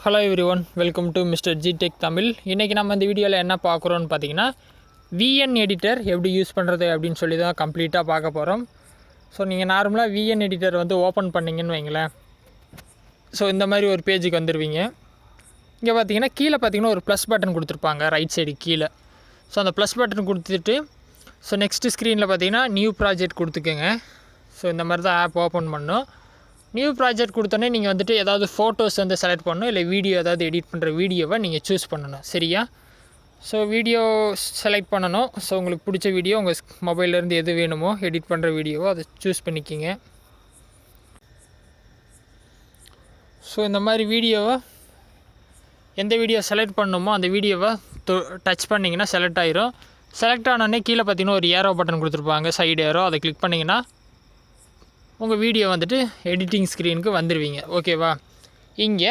Hello everyone, welcome to MR.G tech Tamil. இன்றைக்கி நம்ம இந்த வீடியோவில் என்ன பார்க்குறோன்னு பார்த்தீங்கன்னா, VN எடிட்டர் எப்படி யூஸ் பண்ணுறது அப்படின்னு சொல்லி தான் கம்ப்ளீட்டாக பார்க்க போகிறோம். ஸோ நீங்கள் நார்மலாக VN எடிட்டர் வந்து ஓப்பன் பண்ணிங்கன்னு வைங்களேன். ஸோ இந்த மாதிரி ஒரு பேஜுக்கு வந்துடுவீங்க. இங்கே பார்த்தீங்கன்னா கீழே பார்த்தீங்கன்னா ஒரு ப்ளஸ் பட்டன் கொடுத்துருப்பாங்க ரைட் சைடு கீழே. ஸோ அந்த ப்ளஸ் பட்டன் கொடுத்துட்டு ஸோ நெக்ஸ்ட்டு ஸ்க்ரீனில் பார்த்தீங்கன்னா நியூ ப்ராஜெக்ட் கொடுத்துக்கோங்க. ஸோ இந்த மாதிரி தான் ஆப் ஓப்பன் பண்ணணும். நியூ ப்ராஜெக்ட் கொடுத்தோன்னே நீங்கள் வந்துட்டு ஏதாவது ஃபோட்டோஸ் வந்து செலக்ட் பண்ணணும், இல்லை வீடியோ ஏதாவது எடிட் பண்ணுற வீடியோவை நீங்கள் சூஸ் பண்ணணும். சரியா? ஸோ வீடியோ செலக்ட் பண்ணணும். ஸோ உங்களுக்கு பிடிச்ச வீடியோ உங்கள் மொபைல்லேருந்து எது வேணுமோ எடிட் பண்ணுற வீடியோவோ அதை சூஸ் பண்ணிக்கிங்க. ஸோ இந்த மாதிரி வீடியோவை எந்த வீடியோ செலக்ட் பண்ணணுமோ அந்த வீடியோவை டச் பண்ணிங்கன்னா செலக்ட் ஆகிரும். செலக்ட் ஆனோடனே கீழே பார்த்தீங்கன்னா ஒரு ஏரோ பட்டன் கொடுத்துருப்பாங்க, சைடு ஏரோ. அதை கிளிக் பண்ணிங்கன்னா உங்கள் வீடியோ வந்துட்டு எடிட்டிங் ஸ்க்ரீனுக்கு வந்துடுவீங்க. ஓகேவா? இங்கே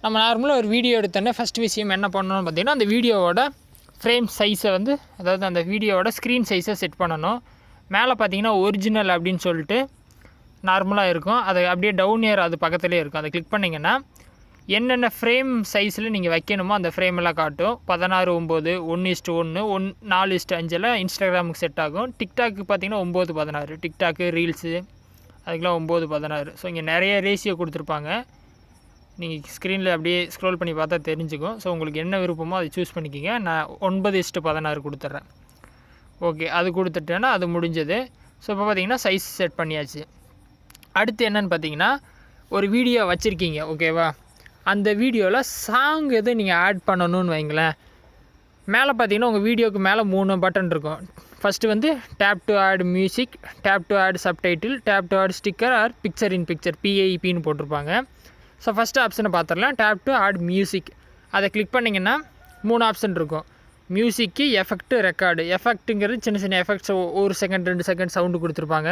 நம்ம நார்மலாக ஒரு வீடியோ எடுத்தோன்னே ஃபஸ்ட் விஷயம் என்ன பண்ணணும்னு பார்த்தீங்கன்னா, அந்த வீடியோவோட ஃப்ரேம் சைஸை வந்து, அதாவது அந்த வீடியோவோட ஸ்க்ரீன் சைஸை செட் பண்ணணும். மேலே பார்த்தீங்கன்னா ஒரிஜினல் அப்படின்னு சொல்லிட்டு நார்மலாக இருக்கும். அது அப்படியே டவுன் ஏர் அது பக்கத்துலேயே இருக்கும். அதை கிளிக் பண்ணிங்கன்னா என்னென்ன ஃப்ரேம் சைஸில் நீங்கள் வைக்கணுமோ அந்த ஃப்ரேமெல்லாம் காட்டும். 16:9, 1:1, 4:5 இன்ஸ்டாகிராமுக்கு செட் ஆகும். டிக்டாக்கு பார்த்தீங்கன்னா 9:16, டிக்டாக்கு ரீல்ஸு அதுக்கெலாம் 9:16. ஸோ இங்கே நிறைய ரேஷியோ கொடுத்துருப்பாங்க. நீங்கள் ஸ்க்ரீனில் அப்படியே ஸ்க்ரோல் பண்ணி பார்த்தா தெரிஞ்சுக்கும். ஸோ உங்களுக்கு என்ன விருப்பமோ அதை சூஸ் பண்ணிக்கிங்க. நான் 9:16 கொடுத்துட்றேன். ஓகே, அது கொடுத்துட்டேன்னா அது முடிஞ்சது. ஸோ இப்போ பார்த்தீங்கன்னா சைஸ் செட் பண்ணியாச்சு. அடுத்து என்னென்னு பார்த்தீங்கன்னா, ஒரு வீடியோ வச்சுருக்கீங்க. ஓகேவா? அந்த வீடியோவில் சாங் எது நீங்கள் ஆட் பண்ணணும்னு வைங்களேன். மேலே பார்த்தீங்கன்னா உங்கள் வீடியோவுக்கு மேலே 3 பட்டன் இருக்கும். ஃபஸ்ட்டு வந்து tap to add music, tap to add subtitle, tap to add sticker or picture in picture, PIPன்னு போட்டிருப்பாங்க. ஸோ ஃபஸ்ட்டு ஆப்ஷனை பார்த்துடலாம். டேப் டு ஆட் மியூசிக் அதை கிளிக் பண்ணிங்கன்னா 3 ஆப்ஷன் இருக்கும். மியூசிக்கு, எஃபெக்ட்டு, ரெக்கார்டு. எஃபெக்ட்டுங்கிறது சின்ன சின்ன எஃபெக்ட்ஸ், 1 செகண்ட் 2 செகண்ட் சவுண்டு கொடுத்துருப்பாங்க.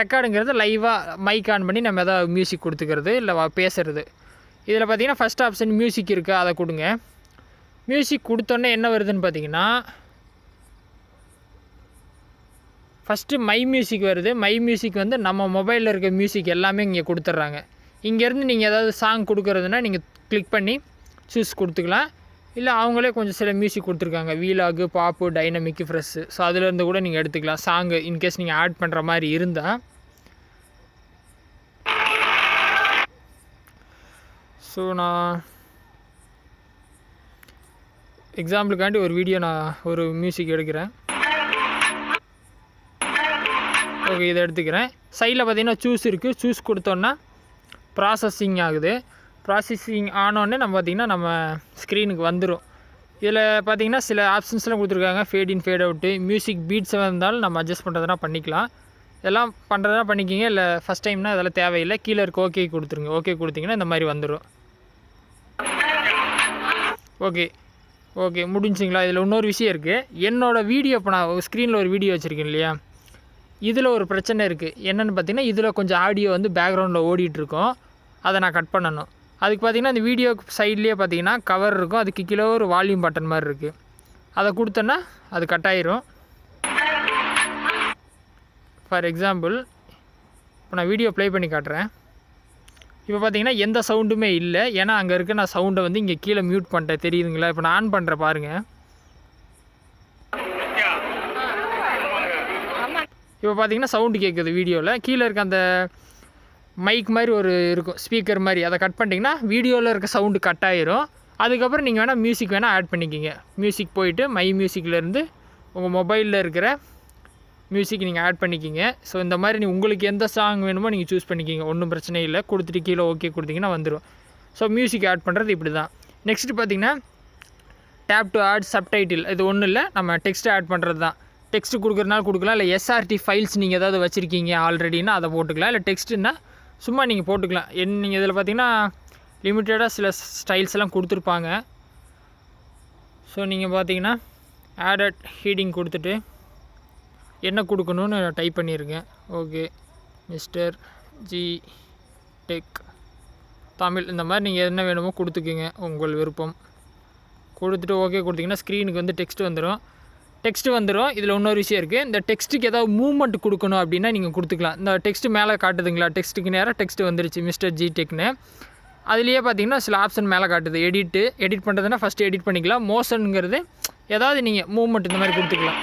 ரெக்கார்டுங்கிறது லைவாக மைக் ஆன் பண்ணி நம்ம எதாவது மியூசிக் கொடுத்துக்கிறது, இல்லை பேசுகிறது. இதில் பார்த்தீங்கன்னா ஃபஸ்ட் ஆப்ஷன் மியூசிக் இருக்குது, அதை கொடுங்க. மியூசிக் கொடுத்தோன்னே என்ன வருதுன்னு பார்த்தீங்கன்னா, ஃபஸ்ட்டு மை மியூசிக் வருது. மை மியூசிக் வந்து நம்ம மொபைலில் இருக்க மியூசிக் எல்லாமே இங்கே கொடுத்துட்றாங்க. இங்கேருந்து நீங்கள் ஏதாவது சாங் கொடுக்குறதுனா நீங்கள் கிளிக் பண்ணி சூஸ் கொடுத்துக்கலாம். இல்லை அவங்களே கொஞ்சம் சில மியூசிக் கொடுத்துருக்காங்க, வீலாகு, பாப்பு, டைனமிக்கு, ஃப்ரெஷ்ஷு. ஸோ அதிலேருந்து கூட நீங்கள் எடுத்துக்கலாம் சாங்கு இன்கேஸ் நீங்கள் ஆட் பண்ணுற மாதிரி இருந்தால். ஸோ நான் எக்ஸாம்பிளுக்காண்டி ஒரு வீடியோ நான் ஒரு மியூசிக் எடுக்கிறேன். ஓகே, இதை எடுத்துக்கிறேன். சைடில் பார்த்தீங்கன்னா சூஸ் இருக்குது. சூஸ் கொடுத்தோன்னா ப்ராசஸிங் ஆகுது. ப்ராசஸிங் ஆனோடனே நம்ம பார்த்திங்கன்னா நம்ம ஸ்க்ரீனுக்கு வந்துடும். இதில் பார்த்திங்கன்னா சில ஆப்ஷன்ஸ்லாம் கொடுத்துருக்காங்க. ஃபேட் இன், ஃபேட் அவுட்டு, மியூசிக் பீட்ஸ் இருந்தாலும் நம்ம அட்ஜஸ்ட் பண்ணுறதுனா பண்ணிக்கலாம். இதெல்லாம் பண்ணுறதுனா பண்ணிக்கிங்க. இல்லை ஃபஸ்ட் டைம்னா இதெல்லாம் தேவையில்லை. கீழே இருக்க ஓகே கொடுத்துருங்க. ஓகே கொடுத்திங்கன்னா இந்த மாதிரி வந்துடும். ஓகே முடிஞ்சிங்களா? இதில் இன்னொரு விஷயம் இருக்குது. என்னோடய வீடியோ இப்போ நான் ஸ்க்ரீனில் ஒரு வீடியோ வச்சுருக்கேன் இல்லையா, இதில் ஒரு பிரச்சனை இருக்குது. என்னென்னு பார்த்தீங்கன்னா, இதில் கொஞ்சம் ஆடியோ வந்து பேக்ரவுண்டில் ஓடிட்டுருக்கோம். அதை நான் கட் பண்ணணும். அதுக்கு பார்த்திங்கன்னா இந்த வீடியோ சைட்லேயே பார்த்தீங்கன்னா கவர் இருக்கும். அதுக்கு கீழே ஒரு வால்யூம் பட்டன் மாதிரி இருக்குது. அதை கொடுத்தோன்னா அது கட் ஆயிரும். ஃபார் எக்ஸாம்பிள் இப்போ நான் வீடியோ ப்ளே பண்ணி காட்டுறேன். இப்போ பார்த்தீங்கன்னா எந்த சவுண்டுமே இல்லை. ஏன்னா அங்கே இருக்க நான் சவுண்டை வந்து இங்கே கீழே மியூட் பண்ணிட்டேன். தெரியுதுங்களா? இப்போ நான் ஆன் பண்ணுறேன் பாருங்கள். இப்போ பார்த்தீங்கன்னா சவுண்டு கேட்குது வீடியோவில். கீழே இருக்க அந்த மைக் மாதிரி ஒரு இருக்கும், ஸ்பீக்கர் மாதிரி. அதை கட் பண்ணிட்டீங்கன்னா வீடியோவில் இருக்க சவுண்டு கட் ஆயிரும். அதுக்கப்புறம் நீங்கள் வேணால் மியூசிக் வேணால் ஆட் பண்ணிக்கிங்க. மியூசிக் போயிட்டு மை மியூசிக்லேருந்து உங்கள் மொபைலில் இருக்கிற மியூசிக் நீங்கள் ஆட் பண்ணிக்கிங்க. ஸோ இந்த மாதிரி உங்களுக்கு எந்த சாங் வேணுமோ நீங்கள் சூஸ் பண்ணிக்கிங்க. ஒன்றும் பிரச்சனை இல்லை. கொடுத்துட்டு கீழே ஓகே கொடுத்தீங்கன்னா வந்துடும். ஸோ மியூசிக் ஆட் பண்ணுறது இப்படி தான். நெக்ஸ்ட்டு பார்த்திங்கன்னா டேப் டு ஆட் சப்டைட்டில். இது ஒன்றும் இல்லை, நம்ம டெக்ஸ்ட் ஆட் பண்ணுறது தான். டெக்ஸ்ட்டு கொடுக்குறதுனால கொடுக்கலாம். இல்லை SRT ஃபைல்ஸ் நீங்கள் ஏதாவது வச்சுருக்கீங்க ஆல்ரெடினா அதை போட்டுக்கலாம். இல்லை டெக்ஸ்ட்டுன்னா சும்மா நீங்கள் போட்டுக்கலாம். நீங்கள் இதில் பார்த்தீங்கன்னா லிமிட்டடாக சில ஸ்டைல்ஸ் எல்லாம் கொடுத்துருப்பாங்க. ஸோ நீங்கள் பார்த்தீங்கன்னா ஆடட் ஹீடிங் கொடுத்துட்டு என்ன கொடுக்கணுன்னு டைப் பண்ணியிருக்கேன். Okay, MR.G tech Tamil. இந்த மாதிரி நீங்கள் என்ன வேணுமோ கொடுத்துக்குங்க, உங்கள் விருப்பம். கொடுத்துட்டு ஓகே கொடுத்தீங்கன்னா ஸ்க்ரீனுக்கு வந்து டெக்ஸ்ட் வந்துடும். இதில் இன்னொரு விஷயம் இருக்குது. இந்த டெக்ஸ்ட்டுக்கு ஏதாவது மூவ்மெண்ட் கொடுக்கணும் அப்படின்னா நீங்கள் கொடுத்துக்கலாம். இந்த டெக்ஸ்ட்டு மேலே காட்டுதுங்களா? டெக்ஸ்ட்டுக்கு நேராக டெக்ஸ்ட்டு வந்துருச்சு MR.G டெக்னு. அதுலேயே பார்த்தீங்கன்னா சில ஆப்ஷன் மேலே காட்டுது. எடிட் பண்ணுறதுனா ஃபஸ்ட்டு எடிட் பண்ணிக்கலாம். மோஷனுங்கிறது ஏதாவது நீங்கள் மூவ்மெண்ட் இந்த மாதிரி கொடுத்துக்கலாம்.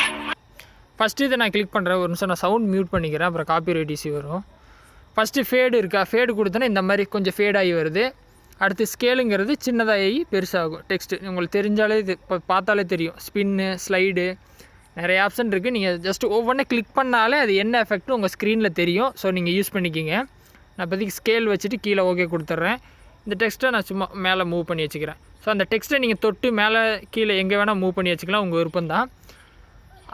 ஃபஸ்ட்டு இதை நான் கிளிக் பண்ணுறேன். ஒரு நிமிஷம் நான் சவுண்ட் மியூட் பண்ணிக்கிறேன், அப்புறம் காப்பிரைட் இஷ்யூ வரும். ஃபஸ்ட்டு ஃபேடு இருக்கா, ஃபேடு கொடுத்தோன்னா இந்த மாதிரி கொஞ்சம் ஃபேடாகி வருது. அடுத்து ஸ்கேலுங்கிறது சின்னதாகி பெருசாகும். டெக்ஸ்ட்டு உங்களுக்கு தெரிஞ்சாலே இது இப்போ பார்த்தாலே தெரியும். ஸ்பின்னு, ஸ்லைடு, நிறைய ஆப்ஷன் இருக்குது. நீங்கள் ஜஸ்ட் ஒவ்வொன்றே கிளிக் பண்ணாலே அது என்ன எஃபெக்ட்னு உங்கள் ஸ்க்ரீனில் தெரியும். ஸோ நீங்கள் யூஸ் பண்ணிக்கிங்க. நான் இப்போதைக்கு ஸ்கேல் வச்சுட்டு கீழே ஓகே கொடுத்துட்றேன். இந்த டெக்ஸ்ட்டை நான் சும்மா மேலே மூவ் பண்ணி வச்சுக்கிறேன். ஸோ அந்த டெக்ஸ்ட்டை நீங்கள் தொட்டு மேலே கீழே எங்கே வேணால் மூவ் பண்ணி வச்சுக்கலாம், உங்கள் விருப்பம் தான்.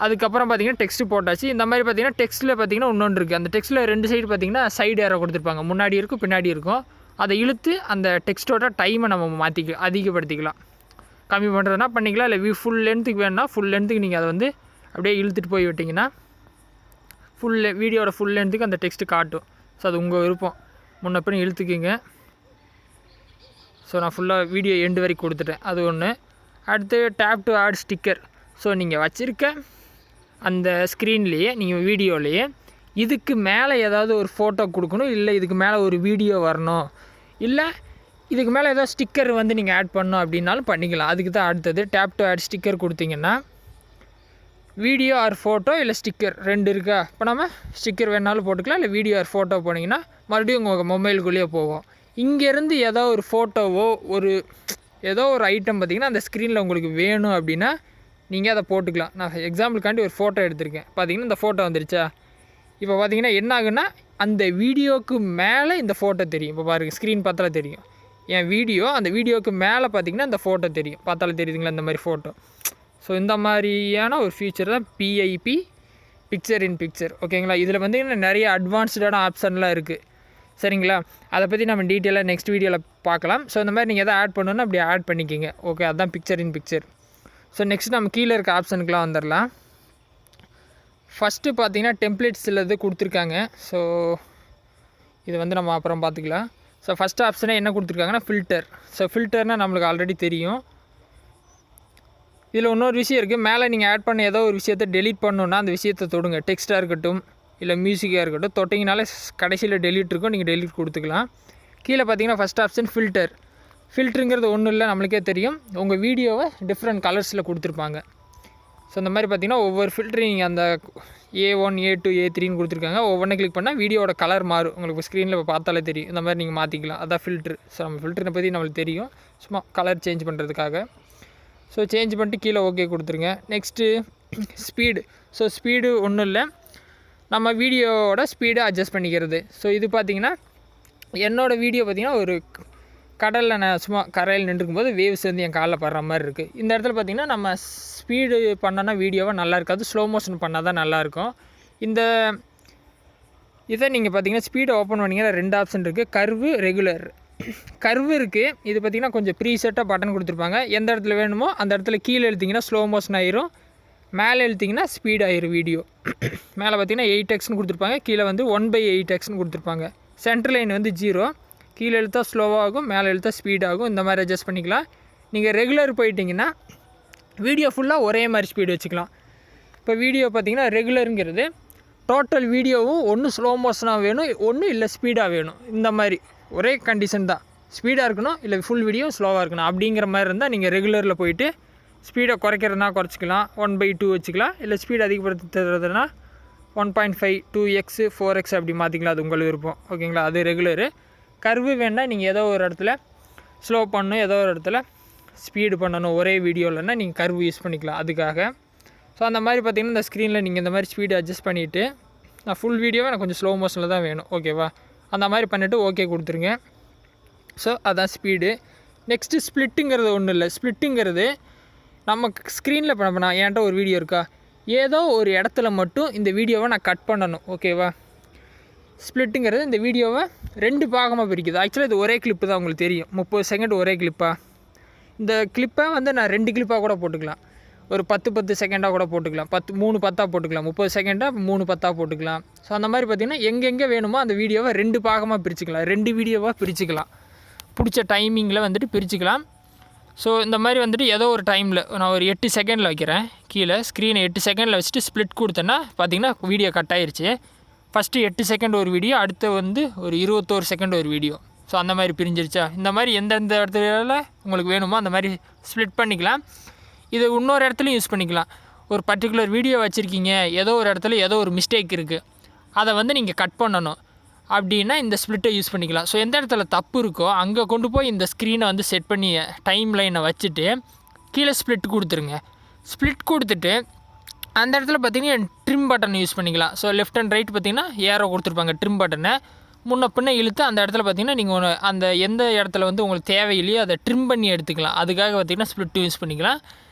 அதுக்கப்புறம் பார்த்தீங்கன்னா டெக்ஸ்ட்டு போட்டாச்சு. இந்த மாதிரி பார்த்தீங்கன்னா டெக்ஸ்ட்டில் பார்த்தீங்கன்னா இன்னொன்று இருக்குது. அந்த டெக்ஸ்ட்டில் 2 சைடு பார்த்தீங்கன்னா சைடு ஏரோ கொடுத்துருப்பாங்க. முன்னாடி இருக்கும், பின்னாடி இருக்கும். அதை இழுத்து அந்த டெக்ஸ்ட்டோட டைமை நம்ம அதிகப்படுத்திக்கலாம். கம்மி பண்ணுறதுனா பண்ணிக்கலாம். இல்லை ஃபுல் லென்த்துக்கு வேணும்னா ஃபுல் லென்த்துக்கு நீங்கள் அதை வந்து அப்படியே இழுத்துட்டு போய் விட்டிங்கன்னா வீடியோட ஃபுல் லென்த்துக்கு அந்த டெக்ஸ்ட்டு காட்டும். ஸோ அது உங்கள் விருப்பம். முன்ன பின்ன இழுத்துக்குங்க. ஸோ நான் ஃபுல்லாக வீடியோ எண்டு வரைக்கும் கொடுத்துட்டேன். அது ஒன்று. அடுத்து tap to add sticker. So நீங்கள் வச்சுருக்க அந்த ஸ்க்ரீன்லேயே நீங்கள் வீடியோலேயே இதுக்கு மேலே ஏதாவது ஒரு ஃபோட்டோ கொடுக்கணும், இல்லை இதுக்கு மேலே ஒரு வீடியோ வரணும், இல்லை இதுக்கு மேலே ஏதாவது ஸ்டிக்கர் வந்து நீங்கள் ஆட் பண்ணணும் அப்படின்னாலும் பண்ணிக்கலாம். அதுக்கு தான் அடுத்தது டேப் டு ஆட் ஸ்டிக்கர் கொடுத்தீங்கன்னா வீடியோ ஆர் ஃபோட்டோ இல்லை ஸ்டிக்கர் 2 இருக்கா. இப்போ நம்ம ஸ்டிக்கர் வேணாலும் போட்டுக்கலாம், இல்லை வீடியோ ஆர் ஃபோட்டோ போனீங்கன்னா மறுபடியும் உங்கள் மொபைலுக்குள்ளேயே போகும். இங்கேருந்து ஏதோ ஒரு ஃபோட்டோவோ ஏதோ ஒரு ஐட்டம் பார்த்திங்கன்னா அந்த ஸ்க்ரீனில் உங்களுக்கு வேணும் அப்படின்னா நீங்கள் அதை போட்டுக்கலாம். நான் எக்ஸாம்பிளுக்காண்டி ஒரு ஃபோட்டோ எடுத்திருக்கேன். பார்த்தீங்கன்னா இந்த ஃபோட்டோ வந்துருச்சா. இப்போ பார்த்தீங்கன்னா என்ன ஆகுன்னா அந்த வீடியோவுக்கு மேலே இந்த ஃபோட்டோ தெரியும். இப்போ பாருங்கள், ஸ்க்ரீன் பார்த்தாலே தெரியும். என் வீடியோ அந்த வீடியோவுக்கு மேலே பார்த்திங்கன்னா இந்த ஃபோட்டோ தெரியும். பார்த்தாலே தெரியுதுங்களா இந்த மாதிரி ஃபோட்டோ. ஸோ இந்த மாதிரியான ஒரு ஃபீச்சர் தான் PIP, பிக்சர் இன் பிக்சர். ஓகேங்களா. இதில் வந்து நிறைய அட்வான்ஸ்டான ஆப்ஷன்லாம் இருக்குது. சரிங்களா. அதை பற்றி நம்ம டீட்டெயிலாக நெக்ஸ்ட் வீடியோவில் பார்க்கலாம். ஸோ இந்த மாதிரி நீங்கள் எதாவது ஆட் பண்ணணுன்னா அப்படி ஆட் பண்ணிக்கிங்க. ஓகே, அதுதான் picture in picture. So next நம்ம கீழே இருக்க ஆப்ஷனுக்குலாம் வந்துடலாம். ஃபஸ்ட்டு பார்த்தீங்கன்னா டெம்ப்ளேட்ஸ் சிலது கொடுத்துருக்காங்க. ஸோ இது வந்து நம்ம அப்புறம் பார்த்துக்கலாம். ஸோ ஃபஸ்ட் ஆப்ஷனே என்ன கொடுத்துருக்காங்கன்னா ஃபில்டர். ஸோ ஃபில்டர்னால் நம்மளுக்கு ஆல்ரெடி தெரியும். இதில் இன்னொரு விஷயம் இருக்குது. மேலே நீங்கள் ஆட் பண்ண ஏதோ ஒரு விஷயத்தை டெலீட் பண்ணணுன்னா அந்த விஷயத்தை தொடுங்க. டெக்ஸ்ட்டாக இருக்கட்டும், இல்லை மியூசிக்காக இருக்கட்டும், தொட்டிங்கனாலே கடைசியில் டெலீட் இருக்கும். நீங்கள் டெலீட் கொடுத்துக்கலாம். கீழே பார்த்தீங்கன்னா ஃபஸ்ட் ஆப்ஷன் ஃபில்டர். ஃபில்ட்ருங்கிறது ஒன்றும் இல்லை, நம்மளுக்கே தெரியும். உங்கள் வீடியோவை டிஃப்ரெண்ட் கலர்ஸில் கொடுத்துருப்பாங்க. ஸோ இந்த மாதிரி பார்த்திங்கன்னா ஒவ்வொரு ஃபில்ட்ரு நீங்கள் அந்த A1, A2, A3ன்னு கொடுத்துருக்காங்க. ஒவ்வொன்றும் கிளிக் பண்ணால் வீடியோட கலர் மாறும். உங்களுக்கு ஸ்க்ரீனில் இப்போ பார்த்தாலே தெரியும். இந்த மாதிரி நீங்கள் மாற்றிக்கலாம். அதான் ஃபில்ட்ரு. ஸோ நம்ம ஃபில்ட்ரை பற்றி நம்மளுக்கு தெரியும். சும்மா கலர் சேஞ்ச் பண்ணுறதுக்காக. ஸோ சேஞ்ச் பண்ணிட்டு கீழே ஓகே கொடுத்துருங்க. Next speed. ஸோ ஸ்பீடு ஒன்றும் இல்லை, நம்ம வீடியோவோட ஸ்பீடை அட்ஜஸ்ட் பண்ணிக்கிறது. ஸோ இது பார்த்திங்கன்னா என்னோடய வீடியோ பார்த்திங்கன்னா ஒரு கடலில் நான் சும்மா கரையில் நின்றுக்கும்போது வேவ்ஸ் வந்து என் காலில் படுற மாதிரி இருக்குது. இந்த இடத்துல பார்த்திங்கன்னா நம்ம ஸ்பீடு பண்ணோன்னா வீடியோவை நல்லா இருக்காது, ஸ்லோ மோஷன் பண்ணால் தான் நல்லாயிருக்கும். இந்த இதை நீங்கள் பார்த்திங்கன்னா ஸ்பீடை ஓப்பன் பண்ணிங்கன்னா 2 ஆப்ஷன் இருக்குது. Curve, regular. கர்வு இருக்குது. இது பார்த்திங்கன்னா கொஞ்சம் ப்ரீசெட்டாக பட்டன் கொடுத்துருப்பாங்க. எந்த இடத்துல வேணுமோ அந்த இடத்துல கீழே எழுத்திங்கன்னா ஸ்லோ மோஷன் ஆயிரும், மேலே எழுத்திங்கன்னா ஸ்பீட் ஆயிரும் வீடியோ. மேலே பார்த்திங்கன்னா 8x கொடுத்துருப்பாங்க, கீழே வந்து 1/8x கொடுத்துருப்பாங்க. சென்டர் லைன் வந்து 0, கீழே எழுத்தா ஸ்லோவாகும், மேலே எழுத்தா ஸ்பீடாகும். இந்த மாதிரி அட்ஜஸ்ட் பண்ணிக்கலாம். நீங்கள் ரெகுலர் போயிட்டிங்கன்னா வீடியோ ஃபுல்லாக ஒரே மாதிரி ஸ்பீடு வச்சுக்கலாம். இப்போ வீடியோ பார்த்திங்கன்னா ரெகுலருங்கிறது டோட்டல் வீடியோவும் ஒன்று ஸ்லோ மோஷனாக வேணும், ஒன்று இல்லை ஸ்பீடாக வேணும். இந்த மாதிரி ஒரே கண்டிஷன் தான். ஸ்பீடாக இருக்கணும், இல்லை ஃபுல் வீடியோ ஸ்லோவாக இருக்கணும். அப்படிங்கிற மாதிரி இருந்தால் நீங்கள் ரெகுலரில் போயிட்டு ஸ்பீடை குறைக்கிறதுனா குறைச்சிக்கலாம், 1/2 வச்சுக்கலாம். இல்லை ஸ்பீடு அதிகப்படுத்துறதுனா 1.5, 2x, 4x அப்படி மாற்றிக்கலாம். அது உங்களுக்கு விருப்பம். ஓகேங்களா. அது ரெகுலரு. கர்வு வேணால் நீங்கள் ஏதோ ஒரு இடத்துல ஸ்லோ பண்ணணும், ஏதோ ஒரு இடத்துல ஸ்பீடு பண்ணணும் ஒரே வீடியோவில்னா நீங்கள் கர்வு யூஸ் பண்ணிக்கலாம் அதுக்காக. ஸோ அந்த மாதிரி பார்த்திங்கன்னா இந்த ஸ்க்ரீனில் நீங்கள் இந்த மாதிரி ஸ்பீடு அட்ஜஸ்ட் பண்ணிவிட்டு, நான் ஃபுல் வீடியோவை எனக்கு கொஞ்சம் ஸ்லோ மோஷனில் தான் வேணும், ஓகேவா, அந்த மாதிரி பண்ணிவிட்டு ஓகே கொடுத்துருங்க. ஸோ அதான் ஸ்பீடு. நெக்ஸ்ட்டு ஸ்ப்ளிட்டுங்கிறது ஒன்றும் இல்லை. ஸ்ப்ளிட்டுங்கிறது நம்ம ஸ்க்ரீனில் இப்போ நான் என்கிட்ட ஒரு வீடியோ இருக்கா, ஏதோ ஒரு இடத்துல மட்டும் இந்த வீடியோவை நான் கட் பண்ணணும், ஓகேவா. ஸ்ப்ளிட்டுங்கிறது இந்த வீடியோவை 2 பாகமாக பிரிக்குது. ஆக்சுவலாக இது ஒரே கிளிப்பு தான், உங்களுக்கு தெரியும். 30 செகண்ட் ஒரே கிளிப்பாக. இந்த கிளிப்பை வந்து நான் 2 கிளிப்பாக கூட போட்டுக்கலாம். ஒரு 10 செகண்டாக கூட போட்டுக்கலாம். 3 10 போட்டுக்கலாம். 30 செகண்டாக 3 10 போட்டுக்கலாம். ஸோ அந்த மாதிரி பார்த்திங்கன்னா எங்கெங்கே வேணுமோ அந்த வீடியோவை 2 பாகமாக பிரிச்சுக்கலாம். 2 வீடியோவாக பிரிச்சுக்கலாம். பிடிச்ச டைமிங்கில் வந்துட்டு பிரிச்சுக்கலாம். ஸோ இந்த மாதிரி வந்துட்டு ஏதோ ஒரு டைமில் நான் ஒரு 8 செகண்டில் வைக்கிறேன். கீழே ஸ்க்ரீனை 8 செகண்டில் வச்சுட்டு ஸ்ப்ளிட் கொடுத்தேன்னா பார்த்திங்கன்னா வீடியோ கட் ஆயிடுச்சு. ஃபஸ்ட்டு 8 செகண்ட் ஒரு வீடியோ, அடுத்து வந்து ஒரு 21 செகண்ட் ஒரு வீடியோ. ஸோ அந்த மாதிரி பிரிஞ்சிருச்சா. இந்த மாதிரி எந்தெந்த இடத்துல உங்களுக்கு வேணுமோ அந்த மாதிரி ஸ்ப்ளிட் பண்ணிக்கலாம். இது இன்னொரு இடத்துலையும் யூஸ் பண்ணிக்கலாம். ஒரு பர்டிகுலர் வீடியோ வச்சுருக்கீங்க, ஏதோ ஒரு இடத்துல ஏதோ ஒரு மிஸ்டேக் இருக்குது, அதை வந்து நீங்கள் கட் பண்ணணும் அப்படின்னா இந்த ஸ்ப்ளிட்டை யூஸ் பண்ணிக்கலாம். ஸோ எந்த இடத்துல தப்பு இருக்கோ அங்கே கொண்டு போய் இந்த ஸ்க்ரீனை வந்து செட் பண்ணி டைம் லைனை வச்சுட்டு கீழே ஸ்ப்ளிட் கொடுத்துருங்க. ஸ்ப்ளிட் கொடுத்துட்டு அந்த இடத்துல பார்த்திங்கன்னா ட்ரிம் பட்டன் யூஸ் பண்ணிக்கலாம். ஸோ லெஃப்ட் அண்ட் ரைட் பார்த்திங்கன்னா ஏரோ கொடுத்துருப்பாங்க, ட்ரிம் பட்டனை முன்ன பின்ன இழுத்து அந்த இடத்துல பார்த்திங்கன்னா நீங்கள் அந்த எந்த இடத்துல வந்து உங்களுக்கு தேவையில்லையோ அதை ட்ரிம் பண்ணி எடுத்துக்கலாம். அதுக்காக பார்த்திங்கன்னா ஸ்ப்ளிட் யூஸ் பண்ணிக்கலாம்.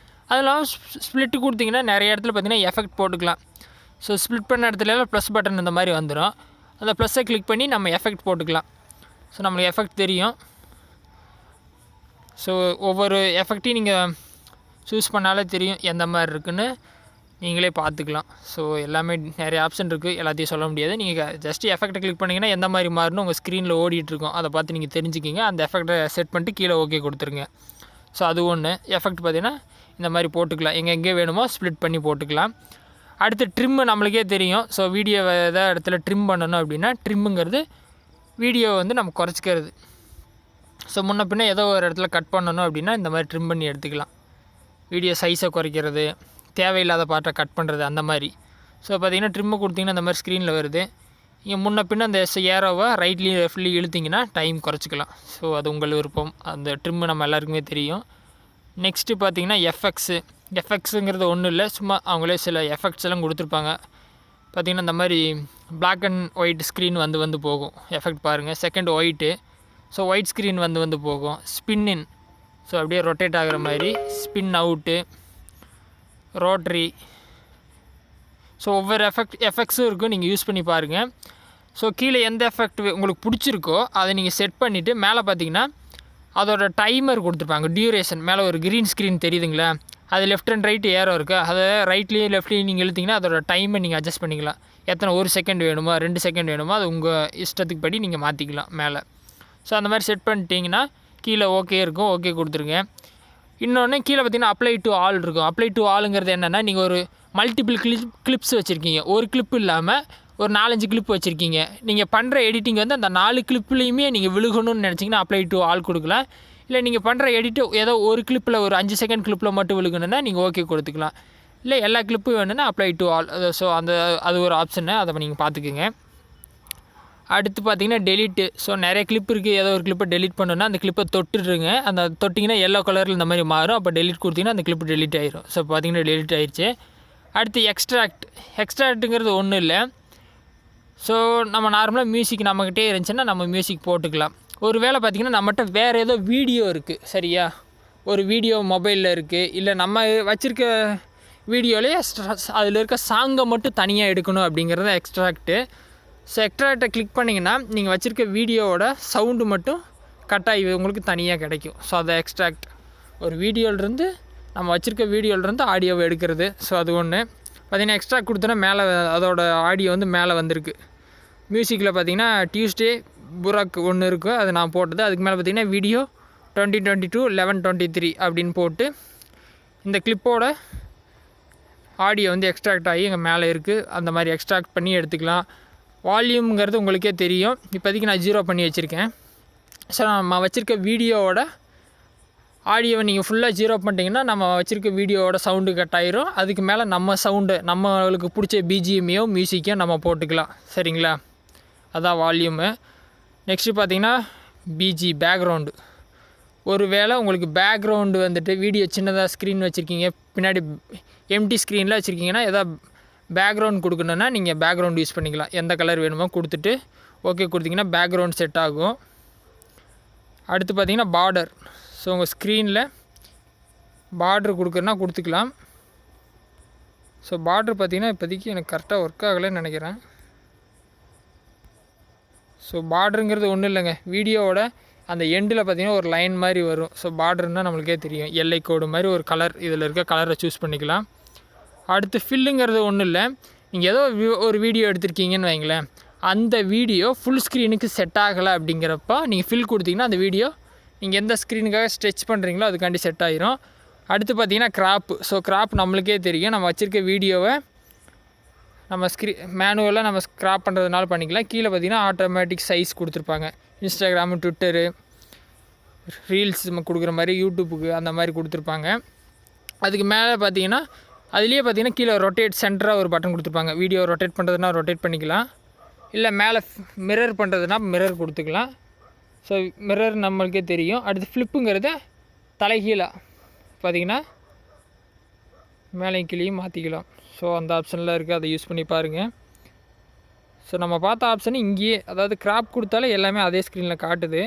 அது இல்லாமல் ஸ்ப்ளிட்டு கொடுத்திங்கன்னா நிறைய இடத்துல பார்த்திங்கன்னா எஃபெக்ட் போட்டுக்கலாம். ஸோ ஸ்ப்ளிட் பண்ண இடத்துல ப்ளஸ் பட்டன் இந்த மாதிரி வந்துடும். அந்த ப்ளஸ்ஸை கிளிக் பண்ணி நம்ம எஃபெக்ட் போட்டுக்கலாம். ஸோ நம்மளுக்கு எஃபெக்ட் தெரியும். ஸோ ஒவ்வொரு எஃபெக்டையும் நீங்கள் சூஸ் பண்ணாலே தெரியும் எந்த மாதிரி இருக்குன்னு நீங்களே பார்த்துக்கலாம். ஸோ எல்லாமே நிறைய ஆப்ஷன் இருக்குது, எல்லாத்தையும் சொல்ல முடியாது. நீங்கள் ஜஸ்ட்டு எஃபெக்ட்டை கிளிக் பண்ணிங்கன்னா எந்த மாதிரி மாறுன்னு உங்கள் ஸ்க்ரீனில் ஓடிட்டுருக்கும், அதை பார்த்து நீங்கள் தெரிஞ்சுக்கிங்க. அந்த எஃபெக்ட்டை செட் பண்ணிட்டு கீழே ஓகே கொடுத்துருங்க. ஸோ அது ஒன்று. எஃபெக்ட் பார்த்திங்கன்னா இந்த மாதிரி போட்டுக்கலாம், எங்கே வேணுமோ ஸ்ப்ளிட் பண்ணி போட்டுக்கலாம். அடுத்து ட்ரிம்மு நம்மளுக்கே தெரியும். ஸோ வீடியோவை எதாவது இடத்துல ட்ரிம் பண்ணணும் அப்படின்னா ட்ரிம்முங்கிறது வீடியோவை வந்து நம்ம குறைச்சிக்கிறது. ஸோ முன்ன பின்ன ஏதோ ஒரு இடத்துல கட் பண்ணணும் அப்படின்னா இந்த மாதிரி ட்ரிம் பண்ணி எடுத்துக்கலாம். வீடியோ சைஸை குறைக்கிறது, தேவையில்லாத பார்ட்டை கட் பண்ணுறது, அந்த மாதிரி. ஸோ பார்த்திங்கன்னா ட்ரிம்மை கொடுத்திங்கன்னா இந்த மாதிரி ஸ்க்ரீனில் வருது. நீங்கள் முன்ன பின்ன அந்த ஏரோவை ரைட்லேயும் லெஃப்ட்லேயும் இழுத்திங்கன்னா டைம் குறைச்சிக்கலாம். ஸோ அது உங்கள் விருப்பம். அந்த ட்ரிம்மு நம்ம எல்லாருக்குமே தெரியும். நெக்ஸ்ட்டு பார்த்திங்கன்னா எஃபெக்ட்ஸுங்கிறது ஒன்றும் இல்லை, சும்மா அவங்களே சில எஃபெக்ட்ஸ் எல்லாம் கொடுத்துருப்பாங்க. பார்த்திங்கன்னா இந்த மாதிரி பிளாக் அண்ட் ஒயிட் ஸ்க்ரீன் வந்து போகும். எஃபெக்ட் பாருங்கள். Second white. So white screen வந்து போகும். ஸ்பின் இன், ஸோ அப்படியே ரொட்டேட் ஆகிற மாதிரி. Spin out, rotary. ஸோ ஒவ்வொரு எஃபெக்ட்ஸும் இருக்கும், நீங்கள் யூஸ் பண்ணி பாருங்கள். ஸோ கீழே எந்த எஃபெக்ட் உங்களுக்கு பிடிச்சிருக்கோ அதை நீங்கள் செட் பண்ணிவிட்டு மேலே பார்த்தீங்கன்னா அதோட டைமர் கொடுத்துருப்பாங்க, டியூரேஷன். மேலே ஒரு க்ரீன் ஸ்க்ரீன் தெரியுதுங்களா, அது லெஃப்ட் அண்ட் ரைட் ஏரோ இருக்குது, அதை ரைட்லேயும் லெஃப்ட்லேயும் நீங்கள் இழுத்திங்கன்னா அதோட டைமை நீங்கள் அட்ஜஸ்ட் பண்ணிக்கலாம். எத்தனை 1 செகண்ட் வேணுமோ 2 செகண்ட் வேணுமோ அது உங்கள் இஷ்டத்துக்கு படி நீங்கள் மாற்றிக்கலாம் மேலே. ஸோ அந்த மாதிரி செட் பண்ணிட்டீங்கன்னா கீழே ஓகே இருக்கும், ஓகே கொடுத்துருங்க. இன்னொன்று கீழே பார்த்திங்கன்னா அப்ளை டு ஆல் இருக்கும். அப்ளை டு ஆளுங்கிறது என்னென்னா, நீங்கள் ஒரு மல்டிபிள் கிளிப்ஸ் வச்சுருக்கீங்க, ஒரு கிளிப் இல்லாமல் ஒரு 4-5 கிளிப் வச்சுருக்கீங்க. நீங்கள் பண்ணுற எடிட்டிங் வந்து அந்த 4 கிளிப்லேயுமே நீங்கள் விழுகணும்னு நினச்சிங்கன்னா அப்ளை டு ஆல் கொடுக்கலாம். இல்லை நீங்கள் பண்ணுற எடிட்டு ஏதோ ஒரு கிளிப்பில் ஒரு 5 செகண்ட் கிளிப்பில் மட்டும் விழுகணுன்னா நீங்கள் ஓகே கொடுத்துக்கலாம். இல்லை எல்லா கிளிப்பும் வேணும்னா அப்ளை டு ஆல். ஸோ அது ஒரு ஆப்ஷனு, அதை நீங்கள் பார்த்துக்குங்க. அடுத்து பார்த்திங்கன்னா டெலிட்டு. ஸோ நிறைய கிளிப் இருக்குது, ஏதோ ஒரு கிளிப்பை டெலிட் பண்ணணுன்னா அந்த கிளிப்பை தொட்டுருங்க. அந்த தொட்டிங்கன்னா எல்லோ கலரில் இந்த மாதிரி மாறும். அப்போ டெலிட் கொடுத்திங்கன்னா அந்த கிளிப்பு டெலிட் ஆயிரும். ஸோ பார்த்திங்கன்னா டெலிட் ஆயிடுச்சு. அடுத்து எக்ஸ்ட்ராக்ட்டுங்கிறது ஒன்றும் இல்லை. ஸோ நம்ம நார்மலாக மியூசிக் நம்மக்கிட்டே இருந்துச்சுன்னா நம்ம மியூசிக் போட்டுக்கலாம். ஒரு வேளை பார்த்திங்கன்னா நம்மகிட்ட வேறு ஏதோ வீடியோ இருக்குது, சரியா, ஒரு வீடியோ மொபைலில் இருக்குது, இல்லை நம்ம வச்சுருக்க வீடியோலேயே அதில் இருக்க சாங்கை மட்டும் தனியாக எடுக்கணும் அப்படிங்கிறது எக்ஸ்ட்ராக்ட்டு. ஸோ எக்ஸ்ட்ராக்டை கிளிக் பண்ணிங்கன்னா நீங்கள் வச்சுருக்க வீடியோவோட சவுண்டு மட்டும் கட் ஆகி உங்களுக்கு தனியாக கிடைக்கும். ஸோ அதை எக்ஸ்ட்ராக்ட். ஒரு வீடியோவிலேருந்து நம்ம வச்சுருக்க வீடியோவிலேருந்து ஆடியோவை எடுக்கிறது. ஸோ அது ஒன்று. பார்த்திங்கன்னா எக்ஸ்ட்ராக்ட் கொடுத்தோன்னா மேலே அதோட ஆடியோ வந்து மேலே வந்திருக்கு. மியூசிக்கில் பார்த்திங்கன்னா டியூஸ்டே புராக் ஒன்று இருக்கும், அது நான் போட்டது. அதுக்கு மேலே பார்த்திங்கன்னா வீடியோ 2022-11-23 அப்படின்னு போட்டு இந்த கிளிப்போட ஆடியோ வந்து எக்ஸ்ட்ராக்ட் ஆகி எங்கள் மேலே இருக்குது. அந்த மாதிரி எக்ஸ்ட்ராக்ட் பண்ணி எடுத்துக்கலாம். வால்யூம்ங்கிறது உங்களுக்கே தெரியும். இப்போதைக்கு நான் 0 பண்ணி வச்சுருக்கேன். ஸோ நம்ம வச்சுருக்க வீடியோவோட ஆடியோவை நீங்கள் ஃபுல்லாக 0 பண்ணிட்டீங்கன்னா நம்ம வச்சுருக்க வீடியோவோட சவுண்டு கட் ஆயிரும். அதுக்கு மேலே நம்ம சவுண்டு நம்மளுக்கு பிடிச்ச பிஜிஎம்மையோ மியூசிக்கையோ நம்ம போட்டுக்கலாம், சரிங்களா. அதான் வால்யூமு. நெக்ஸ்ட்டு பார்த்திங்கன்னா பிஜி பேக்ரவுண்டு. ஒரு வேளை உங்களுக்கு பேக்ரவுண்டு வந்துட்டு வீடியோ சின்னதாக ஸ்க்ரீன் வச்சுருக்கீங்க, பின்னாடி எம்டி ஸ்க்ரீனில் வச்சுருக்கீங்கன்னா எதாவது பேக்ரவுண்ட் கொடுக்கணுன்னா நீங்கள் பேக்ரவுண்ட் யூஸ் பண்ணிக்கலாம். எந்த கலர் வேணுமோ கொடுத்துட்டு ஓகே கொடுத்திங்கன்னா பேக்ரவுண்ட் செட் ஆகும். அடுத்து பார்த்திங்கன்னா பார்டர். ஸோ உங்கள் ஸ்க்ரீனில் பார்டர் கொடுக்குறனா கொடுத்துக்கலாம். ஸோ பார்டர் பார்த்திங்கன்னா இப்போதைக்கு எனக்கு கரெக்டாக ஒர்க் ஆகலைன்னு நினைக்கிறேன். ஸோ பார்டருங்கிறது ஒன்றும் இல்லைங்க, வீடியோவோட அந்த எண்டில் பார்த்திங்கன்னா ஒரு லைன் மாதிரி வரும். ஸோ பார்டர்னால் நம்மளுக்கே தெரியும், எல்லை கோடு மாதிரி ஒரு கலர், இதில் இருக்க கலரை சூஸ் பண்ணிக்கலாம். அடுத்து ஃபில்லுங்கிறது ஒன்றும் இல்லை, நீங்கள் ஏதோ ஒரு வீடியோ எடுத்திருக்கீங்கன்னு வைங்களேன், அந்த வீடியோ ஃபுல் ஸ்க்ரீனுக்கு செட் ஆகலை அப்படிங்கிறப்ப நீங்கள் ஃபில் கொடுத்தீங்கன்னா அந்த வீடியோ நீங்கள் எந்த ஸ்க்ரீனுக்காக ஸ்ட்ரெச் பண்ணுறீங்களோ அதுக்காண்டி செட் ஆகிரும். அடுத்து பார்த்திங்கன்னா கிராப்பு. ஸோ கிராப் நம்மளுக்கே தெரியும், நம்ம வச்சுருக்க வீடியோவை நம்ம மேனுவலாக நம்ம ஸ்க்ராப் பண்ணுறதுனால பண்ணிக்கலாம். கீழே பார்த்திங்கன்னா ஆட்டோமேட்டிக் சைஸ் கொடுத்துருப்பாங்க. இன்ஸ்டாகிராமு, ட்விட்டரு, ரீல்ஸ் கொடுக்குற மாதிரி யூடியூப்புக்கு அந்த மாதிரி கொடுத்துருப்பாங்க. அதுக்கு மேலே பார்த்தீங்கன்னா அதுலேயே பார்த்தீங்கன்னா கீழே ரொட்டேட் சென்டராக ஒரு பட்டன் கொடுத்துருப்பாங்க. வீடியோ ரொட்டேட் பண்ணுறதுனா ரொட்டேட் பண்ணிக்கலாம், இல்லை மேலே மிரர் பண்ணுறதுனா மிரர் கொடுத்துக்கலாம். ஸோ மிரர் நம்மளுக்கே தெரியும். அடுத்து ஃப்ளிப்புங்கிறத தலைகீழாக பார்த்திங்கன்னா மேலேயும் கீழேயும் மாற்றிக்கலாம். ஸோ அந்த ஆப்ஷனில் இருக்குது, அதை யூஸ் பண்ணி பாருங்கள். ஸோ நம்ம பார்த்த ஆப்ஷன் இங்கேயே, அதாவது கிராப் கொடுத்தாலே எல்லாமே அதே ஸ்க்ரீனில் காட்டுது.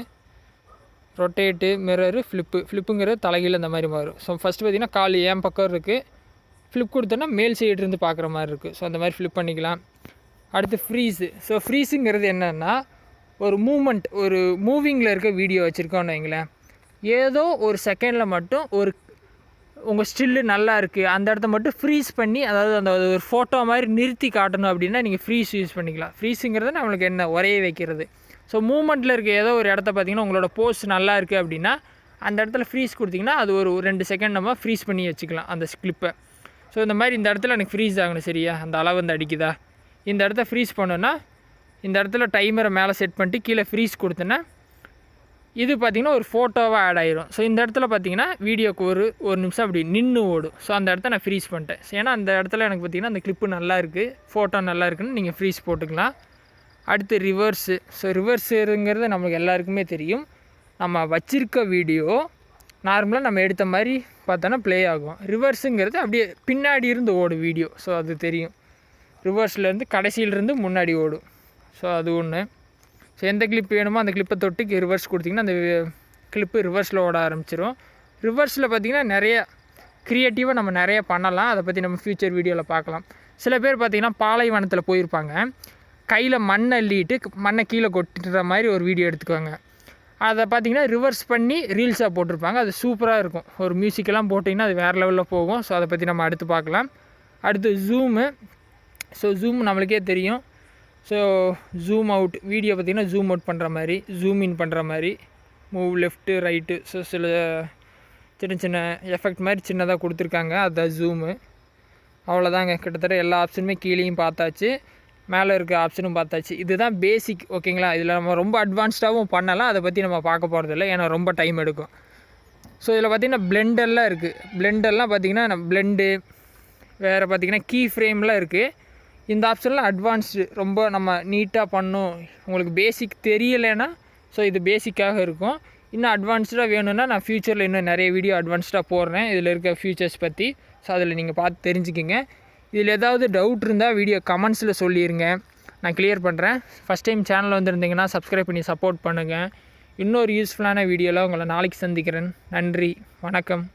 ரொட்டேட்டு, மிரரு, ஃப்ளிப்புங்கிறது தலைகீழ இந்த மாதிரி மாறும். ஸோ ஃபஸ்ட்டு பார்த்திங்கன்னா கால் ஏன் பக்கம் இருக்குது, ஃப்ளிப் கொடுத்தோன்னா மேல் சைடு இருந்து பார்க்குற மாதிரி இருக்குது. ஸோ அந்த மாதிரி ஃப்ளிப் பண்ணிக்கலாம். அடுத்து ஃப்ரீஸு. ஸோ ஃப்ரீஸுங்கிறது என்னென்னா ஒரு மூமெண்ட், ஒரு மூவிங்கில் இருக்க வீடியோ வச்சுருக்கோன்னு வைங்களேன், ஏதோ ஒரு செகண்டில் மட்டும் ஒரு உங்கள் ஸ்டில்லு நல்லா இருக்குது அந்த இடத்த மட்டும் ஃப்ரீஸ் பண்ணி, அதாவது அந்த ஒரு ஃபோட்டோ மாதிரி நிறுத்தி காட்டணும் அப்படின்னா நீங்கள் ஃப்ரீஸ் யூஸ் பண்ணிக்கலாம். ஃப்ரீஸுங்கிறது நம்மளுக்கு என்ன ஒரே வைக்கிறது. ஸோ மூமெண்ட்டில் இருக்க ஏதோ ஒரு இடத்த பார்த்திங்கன்னா உங்களோட போஸ்ட் நல்லா இருக்குது அப்படின்னா அந்த இடத்துல ஃப்ரீஸ் கொடுத்திங்கன்னா அது ஒரு 2 செகண்ட் நம்ம ஃப்ரீஸ் பண்ணி வச்சுக்கலாம் அந்த கிளிப்பை. ஸோ இந்த மாதிரி இந்த இடத்துல எனக்கு ஃப்ரீஸ் ஆகணும், சரியா, அந்த அளவு வந்து அடிக்குதா, இந்த இடத்த ஃப்ரீஸ் பண்ணோன்னா இந்த இடத்துல டைமரை மேலே செட் பண்ணிட்டு கீழே ஃப்ரீஸ் கொடுத்தேன்னா இது பார்த்திங்கன்னா ஒரு ஃபோட்டோவாக ஆட் ஆகிரும். ஸோ இந்த இடத்துல பார்த்திங்கன்னா வீடியோக்கு ஒரு நிமிஷம் அப்படி நின்று ஓடும். ஸோ அந்த இடத்த நான் ஃப்ரீஸ் பண்ணிட்டேன். ஏன்னா அந்த இடத்துல எனக்கு பார்த்திங்கன்னா அந்த கிளிப்பு நல்லா இருக்குது, ஃபோட்டோ நல்லா இருக்குன்னு நீங்கள் ஃப்ரீஸ் போட்டுக்கலாம். அடுத்து ரிவர்ஸு. ஸோ ரிவர்ஸுங்கிறது நம்மளுக்கு எல்லாருக்குமே தெரியும். நம்ம வச்சுருக்க வீடியோ நார்மலாக நம்ம எடுத்த மாதிரி பார்த்தோன்னா ப்ளே ஆகும். ரிவர்ஸுங்கிறது அப்படியே பின்னாடி இருந்து ஓடும் வீடியோ. ஸோ அது தெரியும், ரிவர்ஸ்லேருந்து கடைசியிலேருந்து முன்னாடி ஓடும். ஸோ அது ஒன்று. ஸோ எந்த கிளிப் வேணுமோ அந்த கிளிப்பை தொட்டு ரிவர்ஸ் கொடுத்திங்கன்னா அந்த கிளிப்பு ரிவர்ஸில் ஓட ஆரம்பிச்சிடும். ரிவர்ஸில் பார்த்திங்கன்னா நிறைய க்ரியேட்டிவாக நம்ம நிறைய பண்ணலாம். அதை பற்றி நம்ம ஃப்யூச்சர் வீடியோவில் பார்க்கலாம். சில பேர் பார்த்திங்கன்னா பாலைவனத்தில் போயிருப்பாங்க, கையில் மண் அள்ளிட்டு மண்ணை கீழே கொட்டுற மாதிரி ஒரு வீடியோ எடுத்துக்குவாங்க. அதை பார்த்திங்கன்னா ரிவர்ஸ் பண்ணி ரீல்ஸாக போட்டிருப்பாங்க. அது சூப்பராக இருக்கும். ஒரு மியூசிக்கெல்லாம் போட்டிங்கன்னா அது வேறு லெவலில் போகும். ஸோ அதை பற்றி நம்ம அடுத்து பார்க்கலாம். அடுத்து ஜூமு. ஸோ ஜூம் நம்மளுக்கே தெரியும். ஸோ ஜூம் அவுட் வீடியோ பார்த்திங்கன்னா ஜூம் அவுட் பண்ணுற மாதிரி, ஜூம் இன் பண்ணுற மாதிரி, மூவ் லெஃப்ட்டு ரைட்டு. ஸோ சில சின்ன சின்ன எஃபெக்ட் மாதிரி சின்னதாக கொடுத்துருக்காங்க, அதுதான் ஜூமு. அவ்வளோதாங்க, கிட்டத்தட்ட எல்லா ஆப்ஷனுமே கீழேயும் பார்த்தாச்சு, மேலே இருக்க ஆப்ஷனும் பார்த்தாச்சு. இதுதான் பேசிக், ஓகேங்களா. இதில் நம்ம ரொம்ப அட்வான்ஸ்டாகவும் பண்ணலாம், அதை பற்றி நம்ம பார்க்க போகிறதில்ல, ஏன்னா ரொம்ப டைம் எடுக்கும். ஸோ இதில் பார்த்திங்கன்னா பிளெண்டர்லாம் இருக்குது. பிளெண்டர்லாம் பார்த்திங்கன்னா நம்ம பிளெண்டு வேறு பார்த்திங்கன்னா கீ ஃப்ரேம்லாம் இருக்குது. இந்த ஆப்ஷன்லாம் அட்வான்ஸ்டு, ரொம்ப நம்ம நீட்டாக பண்ணணும். உங்களுக்கு பேசிக் தெரியலைன்னா ஸோ இது பேசிக்காக இருக்கும். இன்னும் அட்வான்ஸ்டாக வேணும்னா நான் ஃப்யூச்சரில் இன்னும் நிறைய வீடியோ அட்வான்ஸ்டாக போடுறேன் இதில் இருக்க ஃபியூச்சர்ஸ் பற்றி. ஸோ அதில் நீங்கள் பார்த்து தெரிஞ்சுக்கிங்க. இதில் ஏதாவது டவுட் இருந்தால் வீடியோ கமெண்ட்ஸில் சொல்லிடுங்க, நான் கிளியர் பண்ணுறேன். ஃபஸ்ட் டைம் சேனல் வந்துருந்தீங்கன்னா சப்ஸ்கிரைப் பண்ணி சப்போர்ட் பண்ணுங்கள். இன்னொரு யூஸ்ஃபுல்லான வீடியோவில் உங்களை நாளைக்கு சந்திக்கிறேன். நன்றி, வணக்கம்.